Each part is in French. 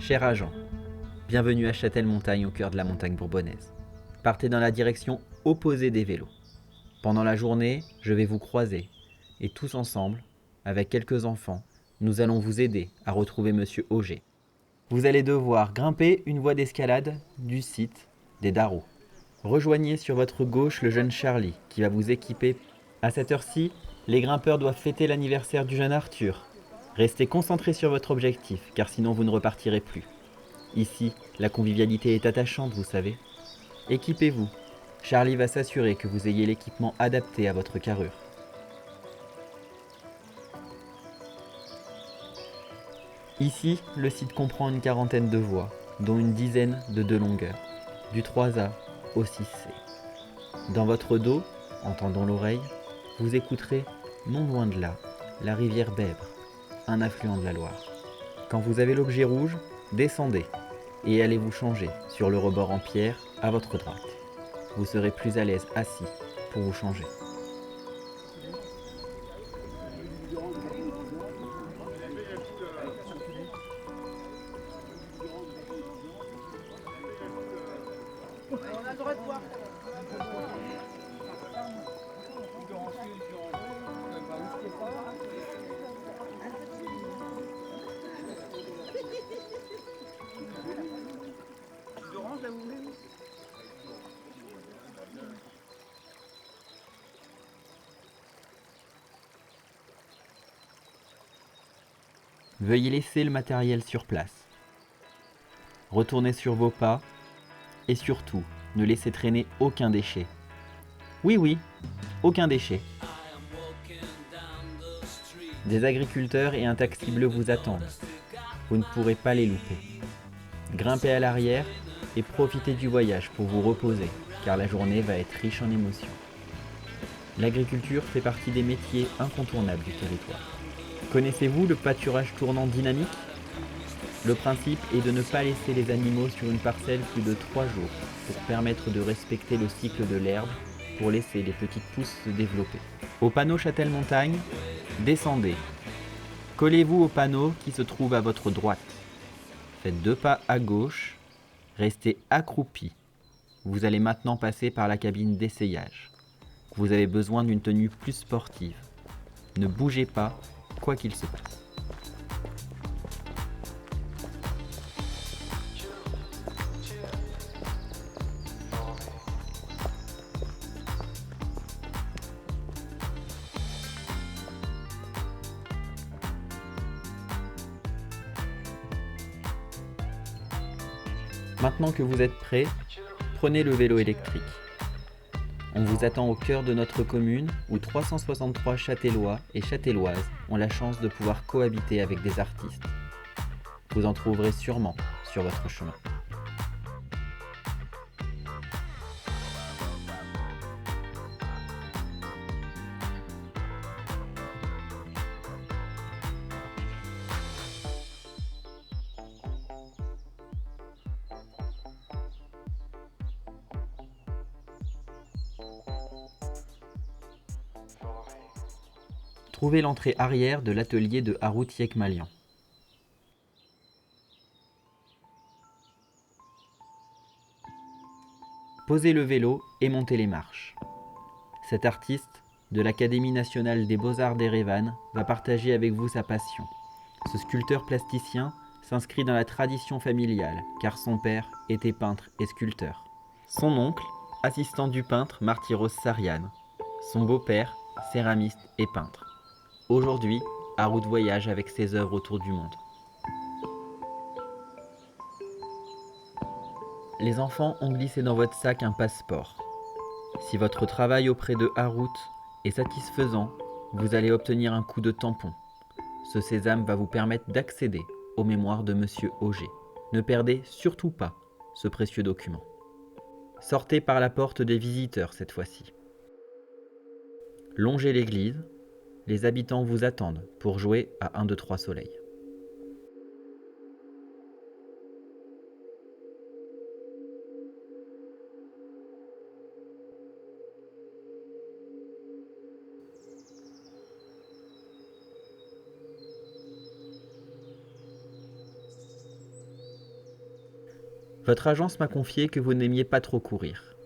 Cher agent, bienvenue à Châtel-Montagne au cœur de la montagne bourbonnaise. Partez dans la direction opposée des vélos. Pendant la journée, je vais vous croiser et tous ensemble, avec quelques enfants, nous allons vous aider à retrouver Monsieur Auger. Vous allez devoir grimper une voie d'escalade du site des Darros. Rejoignez sur votre gauche le jeune Charlie qui va vous équiper. À cette heure-ci, les grimpeurs doivent fêter l'anniversaire du jeune Arthur. Restez concentrés sur votre objectif car sinon vous ne repartirez plus. Ici, la convivialité est attachante, vous savez. Équipez-vous. Charlie va s'assurer que vous ayez l'équipement adapté à votre carrure. Ici, le site comprend une quarantaine de voies, dont une dizaine de longueurs, du 3A au 6C. Dans votre dos, en tendant l'oreille, vous écouterez, non loin de là, la rivière Bèbre, un affluent de la Loire. Quand vous avez l'objet rouge, descendez et allez vous changer sur le rebord en pierre à votre droite. Vous serez plus à l'aise assis pour vous changer. On a le droit de voir. D'orange, là, vous voulez? Veuillez laisser le matériel sur place. Retournez sur vos pas et surtout, ne laissez traîner aucun déchet. Oui, aucun déchet. Des agriculteurs et un taxi bleu vous attendent. Vous ne pourrez pas les louper. Grimpez à l'arrière et profitez du voyage pour vous reposer, car la journée va être riche en émotions. L'agriculture fait partie des métiers incontournables du territoire. Connaissez-vous le pâturage tournant dynamique ? Le principe est de ne pas laisser les animaux sur une parcelle plus de 3 jours pour permettre de respecter le cycle de l'herbe pour laisser les petites pousses se développer. Au panneau Châtel-Montagne, descendez. Collez-vous au panneau qui se trouve à votre droite. Faites 2 pas à gauche, restez accroupi. Vous allez maintenant passer par la cabine d'essayage. Vous avez besoin d'une tenue plus sportive. Ne bougez pas, quoi qu'il se passe. Maintenant que vous êtes prêts, prenez le vélo électrique. On vous attend au cœur de notre commune où 363 Châtellois et Châtelloises ont la chance de pouvoir cohabiter avec des artistes. Vous en trouverez sûrement sur votre chemin. Trouvez l'entrée arrière de l'atelier de Harout Yekmalian. Posez le vélo et montez les marches. Cet artiste de l'Académie nationale des beaux-arts d'Erevan va partager avec vous sa passion. Ce sculpteur plasticien s'inscrit dans la tradition familiale car son père était peintre et sculpteur. Son oncle, assistant du peintre Martyros Sarian. Son beau-père, céramiste et peintre. Aujourd'hui, Harout voyage avec ses œuvres autour du monde. Les enfants ont glissé dans votre sac un passeport. Si votre travail auprès de Harout est satisfaisant, vous allez obtenir un coup de tampon. Ce sésame va vous permettre d'accéder aux mémoires de Monsieur Auger. Ne perdez surtout pas ce précieux document. Sortez par la porte des visiteurs cette fois-ci. Longez l'église. Les habitants vous attendent pour jouer à 1, 2, 3 soleil. Votre agence m'a confié que vous n'aimiez pas trop courir,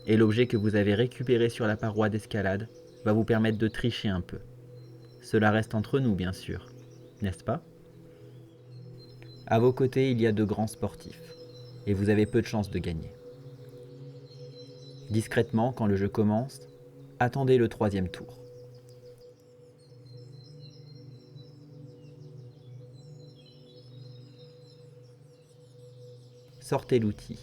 et l'objet que vous avez récupéré sur la paroi d'escalade va vous permettre de tricher un peu. Cela reste entre nous, bien sûr, n'est-ce pas? À vos côtés, il y a de grands sportifs, et vous avez peu de chances de gagner. Discrètement, quand le jeu commence, attendez le 3e tour. Sortez l'outil.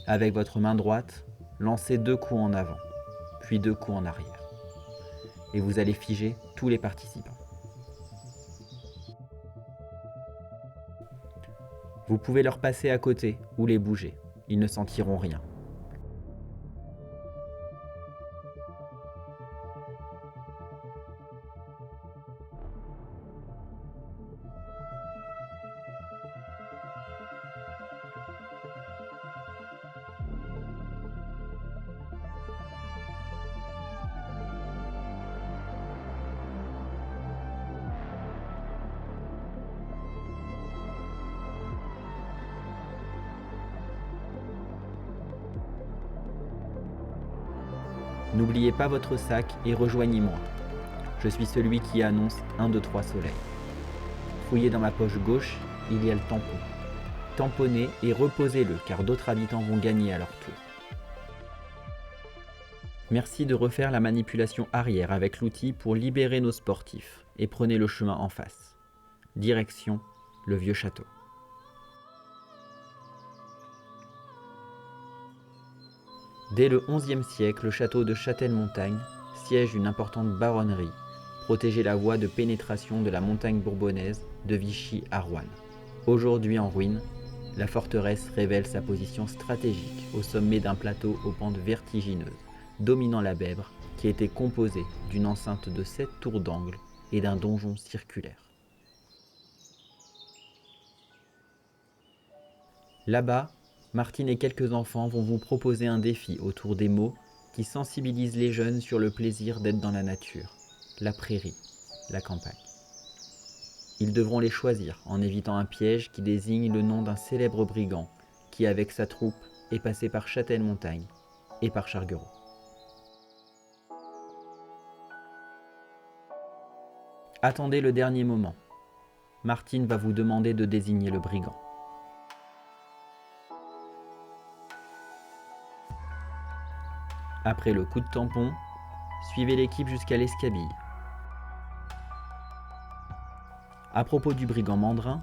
Avec votre main droite, lancez 2 coups en avant, puis 2 coups en arrière. Et vous allez figer tous les participants. Vous pouvez leur passer à côté ou les bouger, ils ne sentiront rien. N'oubliez pas votre sac et rejoignez-moi. Je suis celui qui annonce 1, 2, 3 soleil. Fouillez dans ma poche gauche, il y a le tampon. Tamponnez et reposez-le car d'autres habitants vont gagner à leur tour. Merci de refaire la manipulation arrière avec l'outil pour libérer nos sportifs et prenez le chemin en face. Direction le vieux château. Dès le XIe siècle, le château de Châtel-Montagne, siège d'une importante baronnerie, protégeait la voie de pénétration de la montagne bourbonnaise de Vichy à Roanne. Aujourd'hui en ruine, la forteresse révèle sa position stratégique au sommet d'un plateau aux pentes vertigineuses, dominant la Bèbre, qui était composée d'une enceinte de 7 tours d'angle et d'un donjon circulaire. Là-bas, Martine et quelques enfants vont vous proposer un défi autour des mots qui sensibilisent les jeunes sur le plaisir d'être dans la nature, la prairie, la campagne. Ils devront les choisir en évitant un piège qui désigne le nom d'un célèbre brigand qui, avec sa troupe, est passé par Châtel-Montagne et par Charguereau. Attendez le dernier moment. Martine va vous demander de désigner le brigand. Après le coup de tampon, suivez l'équipe jusqu'à l'escabille. À propos du brigand Mandrin,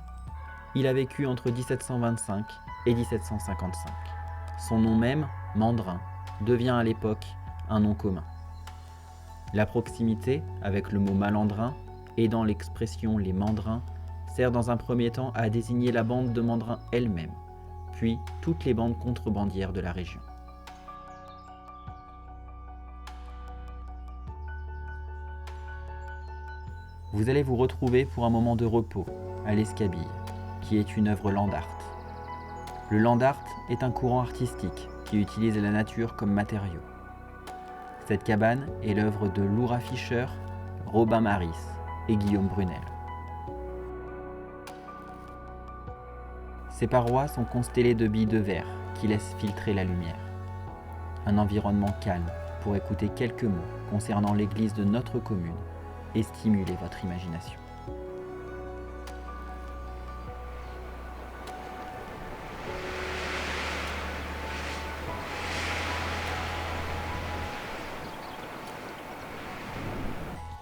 il a vécu entre 1725 et 1755. Son nom même, Mandrin, devient à l'époque un nom commun. La proximité avec le mot malandrin et dans l'expression les mandrins sert dans un premier temps à désigner la bande de mandrins elle-même, puis toutes les bandes contrebandières de la région. Vous allez vous retrouver pour un moment de repos à l'Escabille, qui est une œuvre land art. Le land art est un courant artistique qui utilise la nature comme matériau. Cette cabane est l'œuvre de Laura Fischer, Robin Maris et Guillaume Brunel. Ses parois sont constellées de billes de verre qui laissent filtrer la lumière. Un environnement calme pour écouter quelques mots concernant l'église de notre commune et stimuler votre imagination.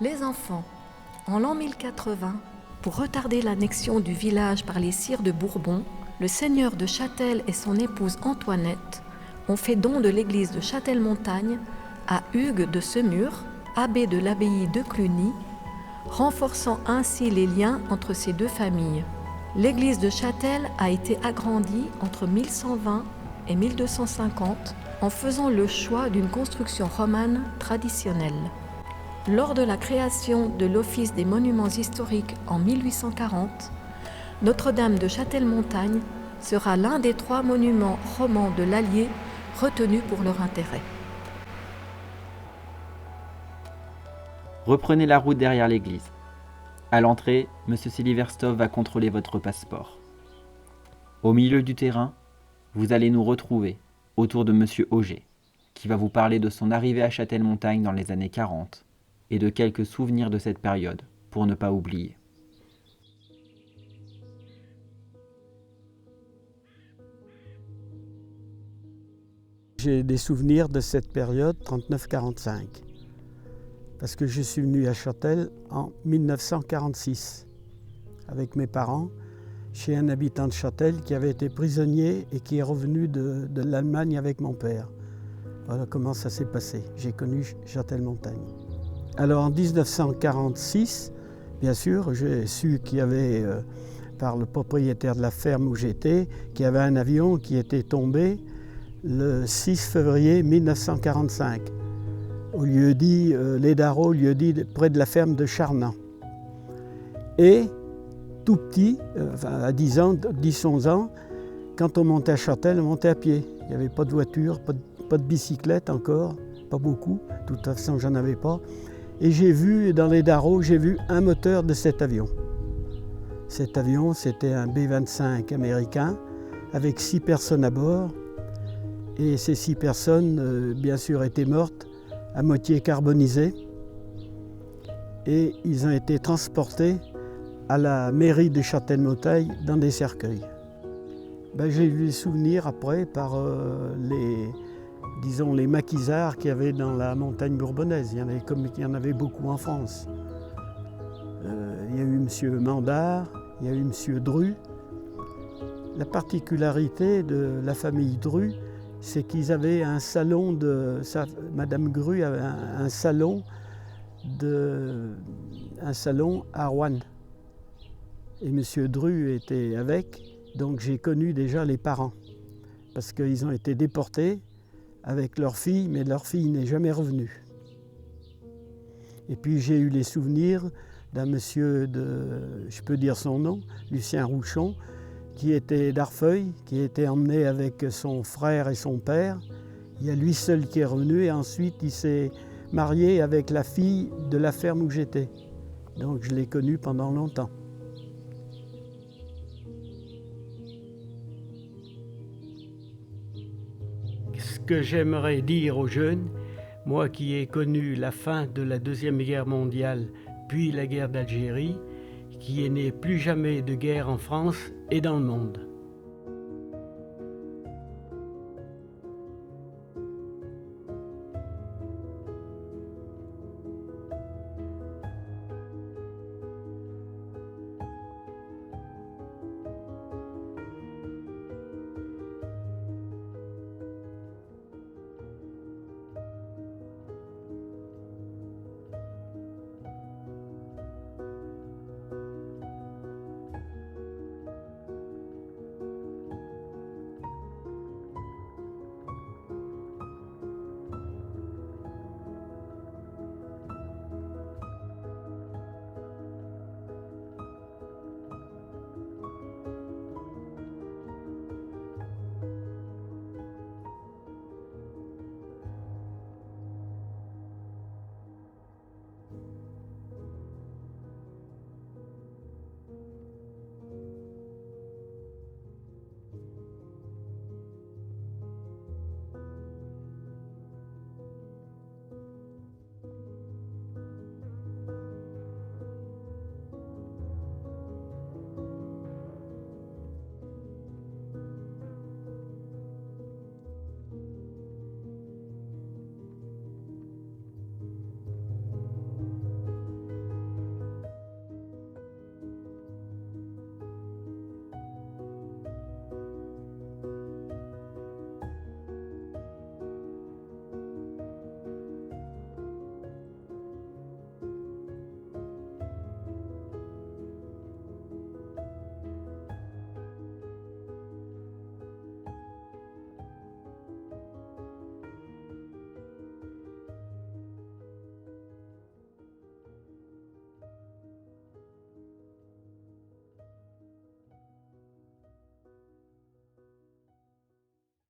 Les enfants, en l'an 1080, pour retarder l'annexion du village par les sires de Bourbon, le seigneur de Châtel et son épouse Antoinette ont fait don de l'église de Châtel-Montagne à Hugues de Semur, abbé de l'abbaye de Cluny, renforçant ainsi les liens entre ces deux familles. L'église de Châtel a été agrandie entre 1120 et 1250 en faisant le choix d'une construction romane traditionnelle. Lors de la création de l'Office des monuments historiques en 1840, Notre-Dame de Châtel-Montagne sera l'un des 3 monuments romans de l'Allier retenus pour leur intérêt. Reprenez la route derrière l'église. À l'entrée, M. Siliverstov va contrôler votre passeport. Au milieu du terrain, vous allez nous retrouver autour de M. Auger, qui va vous parler de son arrivée à Châtel-Montagne dans les années 40 et de quelques souvenirs de cette période pour ne pas oublier. J'ai des souvenirs de cette période 39-45, parce que je suis venu à Châtel en 1946 avec mes parents chez un habitant de Châtel qui avait été prisonnier et qui est revenu de l'Allemagne avec mon père. Voilà comment ça s'est passé. J'ai connu Châtel-Montagne. Alors en 1946, bien sûr, j'ai su qu'il y avait, par le propriétaire de la ferme où j'étais, qu'il y avait un avion qui était tombé le 6 février 1945, au lieu-dit Les Darros, lieu-dit près de la ferme de Charnans. Et tout petit, à 10-11 ans, quand on montait à Châtel, on montait à pied. Il n'y avait pas de voiture, pas de bicyclette encore, pas beaucoup, de toute façon j'en avais pas. Et j'ai vu, dans les Darros, j'ai vu un moteur de cet avion. Cet avion, c'était un B-25 américain, avec 6 personnes à bord. Et ces 6 personnes, bien sûr, étaient mortes, à moitié carbonisées. Et ils ont été transportés à la mairie de Châtel-Montagne dans des cercueils. J'ai eu des souvenirs après par les maquisards qu'il y avait dans la montagne bourbonnaise. Il y en avait, comme il y en avait beaucoup en France. Il y a eu M. Mandard, il y a eu M. Dru. La particularité de la famille Dru, c'est qu'ils avaient un salon Madame Gru avait un salon à Rouen. Et M. Dru était avec, donc j'ai connu déjà les parents. Parce qu'ils ont été déportés avec leur fille, mais leur fille n'est jamais revenue. Et puis j'ai eu les souvenirs d'un monsieur je peux dire son nom, Lucien Rouchon, qui était d'Arfeuil, qui était emmené avec son frère et son père. Il y a lui seul qui est revenu et ensuite il s'est marié avec la fille de la ferme où j'étais. Donc je l'ai connu pendant longtemps. Ce que j'aimerais dire aux jeunes, moi qui ai connu la fin de la Deuxième Guerre mondiale, puis la guerre d'Algérie, qui est né plus jamais de guerre en France et dans le monde.